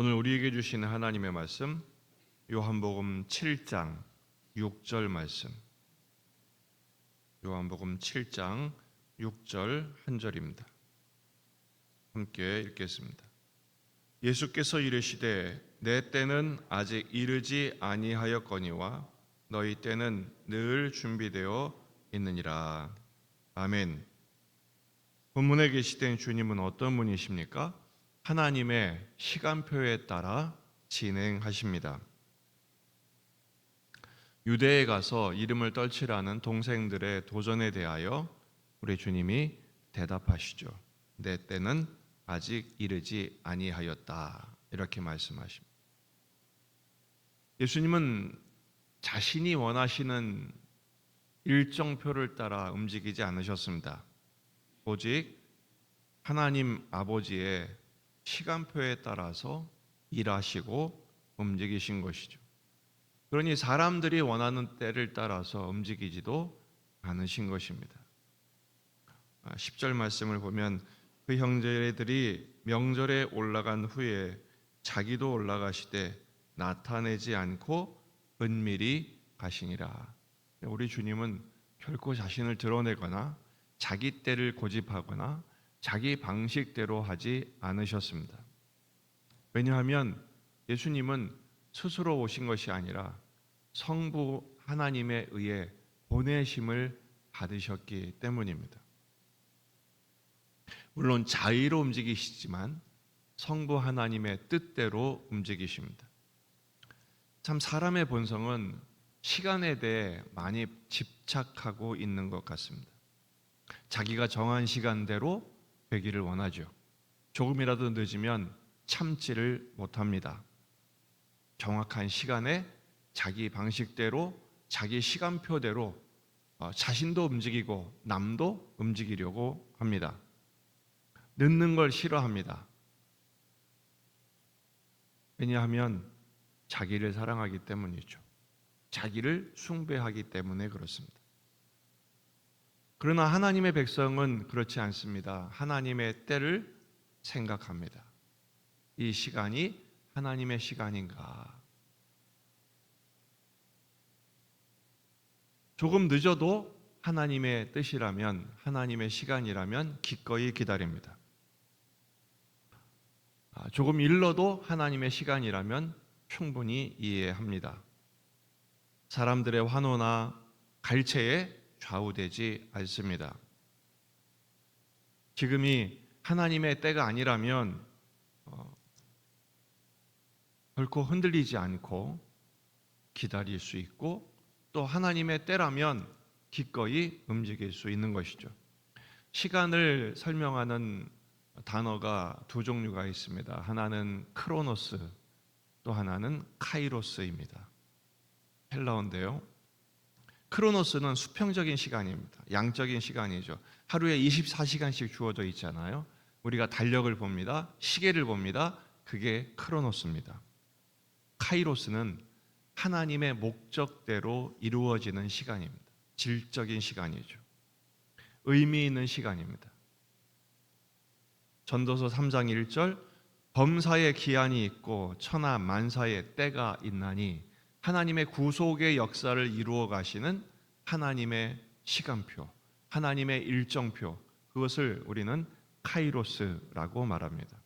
오늘 우리에게 주시는 하나님의 말씀, 요한복음 7장 6절 말씀. 요한복음 7장 6절 한 절입니다. 함께 읽겠습니다. 예수께서 이르시되 내 때는 아직 이르지 아니하였거니와 너희 때는 늘 준비되어 있느니라. 아멘. 본문에 계시된 주님은 어떤 분이십니까? 하나님의 시간표에 따라 진행하십니다. 유대에 가서 이름을 떨치라는 동생들의 도전에 대하여 우리 주님이 대답하시죠. 내 때는 아직 이르지 아니하였다. 이렇게 말씀하십니다. 예수님은 자신이 원하시는 일정표를 따라 움직이지 않으셨습니다. 오직 하나님 아버지의 시간표에 따라서 일하시고 움직이신 것이죠. 그러니 사람들이 원하는 때를 따라서 움직이지도 않으신 것입니다. 10절 말씀을 보면 그 형제들이 명절에 올라간 후에 자기도 올라가시되 나타내지 않고 은밀히 가시니라. 우리 주님은 결코 자신을 드러내거나 자기 때를 고집하거나 자기 방식대로 하지 않으셨습니다. 왜냐하면 예수님은 스스로 오신 것이 아니라 성부 하나님에 의해 보내심을 받으셨기 때문입니다. 물론 자의로 움직이시지만 성부 하나님의 뜻대로 움직이십니다. 참 사람의 본성은 시간에 대해 많이 집착하고 있는 것 같습니다. 자기가 정한 시간대로 되기를 원하죠. 조금이라도 늦으면 참지를 못합니다. 정확한 시간에 자기 방식대로 자기 시간표대로 자신도 움직이고 남도 움직이려고 합니다. 늦는 걸 싫어합니다. 왜냐하면 자기를 사랑하기 때문이죠. 자기를 숭배하기 때문에 그렇습니다. 그러나 하나님의 백성은 그렇지 않습니다. 하나님의 때를 생각합니다. 이 시간이 하나님의 시간인가? 조금 늦어도 하나님의 뜻이라면, 하나님의 시간이라면 기꺼이 기다립니다. 조금 일러도 하나님의 시간이라면 충분히 이해합니다. 사람들의 환호나 갈채에 좌우되지 않습니다. 지금이 하나님의 때가 아니라면 결코 흔들리지 않고 기다릴 수 있고 또 하나님의 때라면 기꺼이 움직일 수 있는 것이죠. 시간을 설명하는 단어가 두 종류가 있습니다. 하나는 크로노스, 또 하나는 카이로스입니다. 헬라어인데요. 크로노스는 수평적인 시간입니다. 양적인 시간이죠. 하루에 24시간씩 주어져 있잖아요. 우리가 달력을 봅니다. 시계를 봅니다. 그게 크로노스입니다. 카이로스는 하나님의 목적대로 이루어지는 시간입니다. 질적인 시간이죠. 의미 있는 시간입니다. 전도서 3장 1절 범사에 기한이 있고 천하 만사에 때가 있나니 하나님의 구속의 역사를 이루어 가시는 하나님의 시간표, 하나님의 일정표, 그것을 우리는 카이로스라고 말합니다.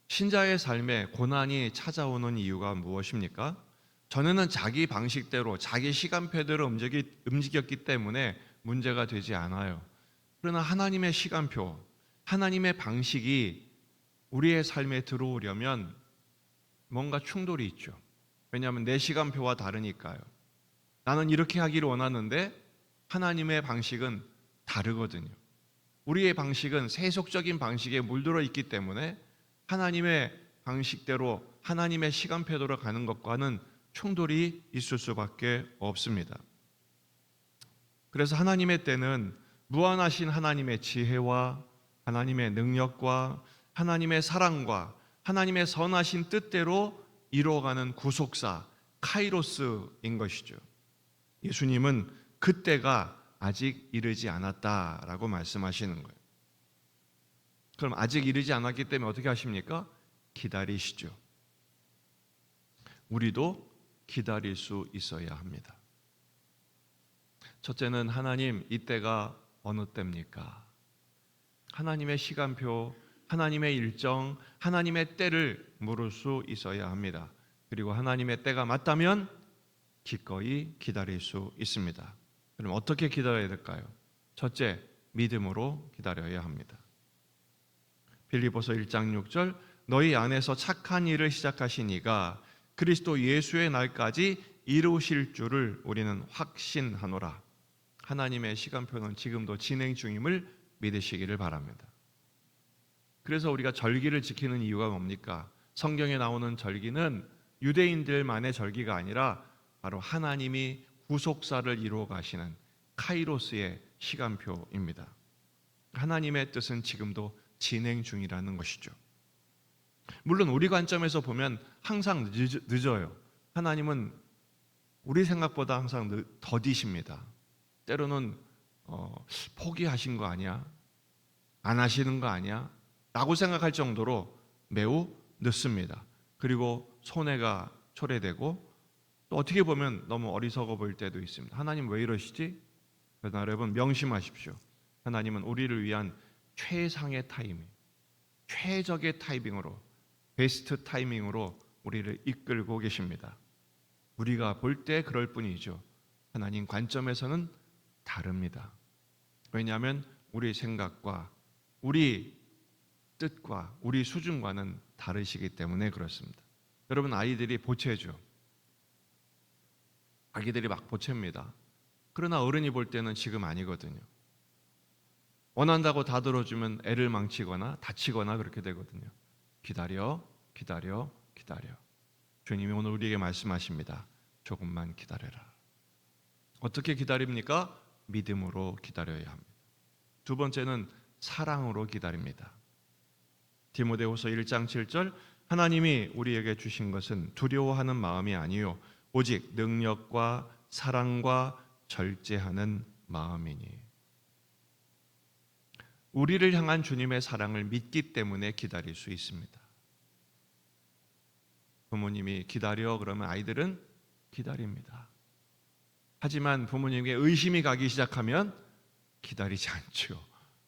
신자의 삶에 고난이 찾아오는 이유가 무엇입니까? 전에는 자기 방식대로, 자기 시간표대로 움직였기 때문에 문제가 되지 않아요. 그러나 하나님의 시간표, 하나님의 방식이 우리의 삶에 들어오려면 뭔가 충돌이 있죠. 왜냐하면 내 시간표와 다르니까요. 나는 이렇게 하기를 원하는데 하나님의 방식은 다르거든요. 우리의 방식은 세속적인 방식에 물들어 있기 때문에 하나님의 방식대로 하나님의 시간표대로 가는 것과는 충돌이 있을 수밖에 없습니다. 그래서 하나님의 때는 무한하신 하나님의 지혜와 하나님의 능력과 하나님의 사랑과 하나님의 선하신 뜻대로 이루어가는 구속사 카이로스인 것이죠. 예수님은 그때가 아직 이르지 않았다라고 말씀하시는 거예요. 그럼 아직 이르지 않았기 때문에 어떻게 하십니까? 기다리시죠. 우리도 기다릴 수 있어야 합니다. 첫째는 하나님, 이때가 어느 때입니까? 하나님의 시간표, 하나님의 일정, 하나님의 때를 물을 수 있어야 합니다. 그리고 하나님의 때가 맞다면 기꺼이 기다릴 수 있습니다. 그럼 어떻게 기다려야 될까요? 첫째, 믿음으로 기다려야 합니다. 빌립보서 1장 6절, 너희 안에서 착한 일을 시작하신 이가 그리스도 예수의 날까지 이루실 줄을 우리는 확신하노라. 하나님의 시간표는 지금도 진행 중임을 믿으시기를 바랍니다. 그래서 우리가 절기를 지키는 이유가 뭡니까? 성경에 나오는 절기는 유대인들만의 절기가 아니라 바로 하나님이 구속사를 이루어 가시는 카이로스의 시간표입니다. 하나님의 뜻은 지금도 진행 중이라는 것이죠. 물론 우리 관점에서 보면 항상 늦어요. 하나님은 우리 생각보다 항상 더디십니다. 때로는 포기하신 거 아니야? 안 하시는 거 아니야? 라고 생각할 정도로 매우 늦습니다. 그리고 손해가 초래되고 또 어떻게 보면 너무 어리석어 보일 때도 있습니다. 하나님 왜 이러시지? 그러나 여러분 명심하십시오. 하나님은 우리를 위한 최상의 타이밍, 최적의 타이밍으로, 베스트 타이밍으로 우리를 이끌고 계십니다. 우리가 볼 때 그럴 뿐이죠. 하나님 관점에서는 다릅니다. 왜냐하면 우리 생각과 우리 뜻과 우리 수준과는 다르시기 때문에 그렇습니다. 여러분, 아이들이 보채죠. 아기들이 막 보챕니다. 그러나 어른이 볼 때는 지금 아니거든요. 원한다고 다 들어주면 애를 망치거나 다치거나 그렇게 되거든요. 기다려, 기다려, 기다려. 주님이 오늘 우리에게 말씀하십니다. 조금만 기다려라. 어떻게 기다립니까? 믿음으로 기다려야 합니다. 두 번째는 사랑으로 기다립니다. 디모데후서 1장 7절, 하나님이 우리에게 주신 것은 두려워하는 마음이 아니요 오직 능력과 사랑과 절제하는 마음이니. 우리를 향한 주님의 사랑을 믿기 때문에 기다릴 수 있습니다. 부모님이 기다려 그러면 아이들은 기다립니다. 하지만 부모님에게 의심이 가기 시작하면 기다리지 않죠.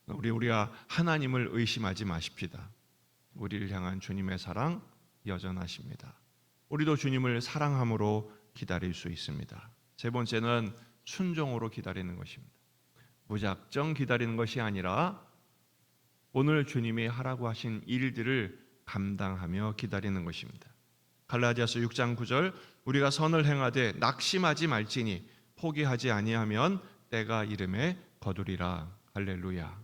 우리가 하나님을 의심하지 마십시다. 우리를 향한 주님의 사랑 여전하십니다. 우리도 주님을 사랑함으로 기다릴 수 있습니다. 세 번째는 순종으로 기다리는 것입니다. 무작정 기다리는 것이 아니라 오늘 주님이 하라고 하신 일들을 감당하며 기다리는 것입니다. 갈라디아서 6장 9절, 우리가 선을 행하되 낙심하지 말지니 포기하지 아니하면 때가 이름에 거두리라. 할렐루야.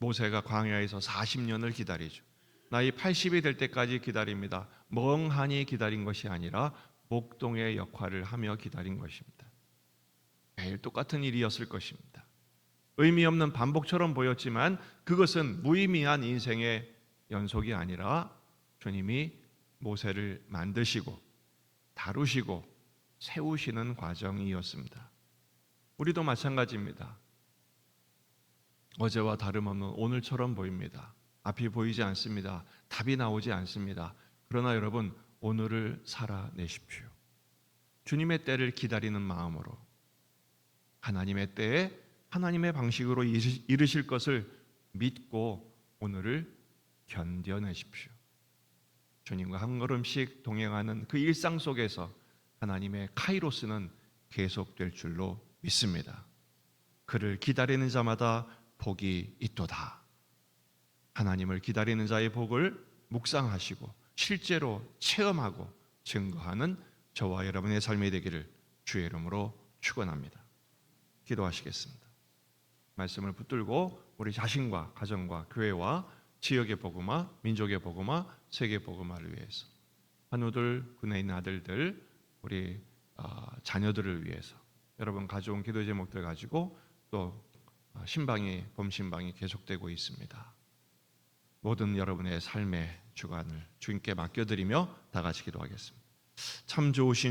모세가 광야에서 40년을 기다리죠. 나이 80이 될 때까지 기다립니다. 멍하니 기다린 것이 아니라 목동의 역할을 하며 기다린 것입니다. 매일 똑같은 일이었을 것입니다. 의미 없는 반복처럼 보였지만 그것은 무의미한 인생의 연속이 아니라 주님이 모세를 만드시고 다루시고 세우시는 과정이었습니다. 우리도 마찬가지입니다. 어제와 다름없는 오늘처럼 보입니다. 앞이 보이지 않습니다. 답이 나오지 않습니다. 그러나 여러분, 오늘을 살아내십시오. 주님의 때를 기다리는 마음으로 하나님의 때에 하나님의 방식으로 이루실 것을 믿고 오늘을 견뎌내십시오. 주님과 한 걸음씩 동행하는 그 일상 속에서 하나님의 카이로스는 계속될 줄로 믿습니다. 그를 기다리는 자마다 복이 있도다. 하나님을 기다리는 자의 복을 묵상하시고 실제로 체험하고 증거하는 저와 여러분의 삶이 되기를 주의 이름으로 축원합니다. 기도하시겠습니다. 말씀을 붙들고 우리 자신과 가정과 교회와 지역의 복음화, 민족의 복음화, 세계 복음화를 위해서 한우들, 군에 있는 아들들, 우리 자녀들을 위해서 여러분 가져온 기도 제목들 가지고 또 신방이 봄신방이 계속되고 있습니다. 모든 여러분의 삶의 주관을 주님께 맡겨드리며 다 같이 기도하겠습니다. 참 좋으신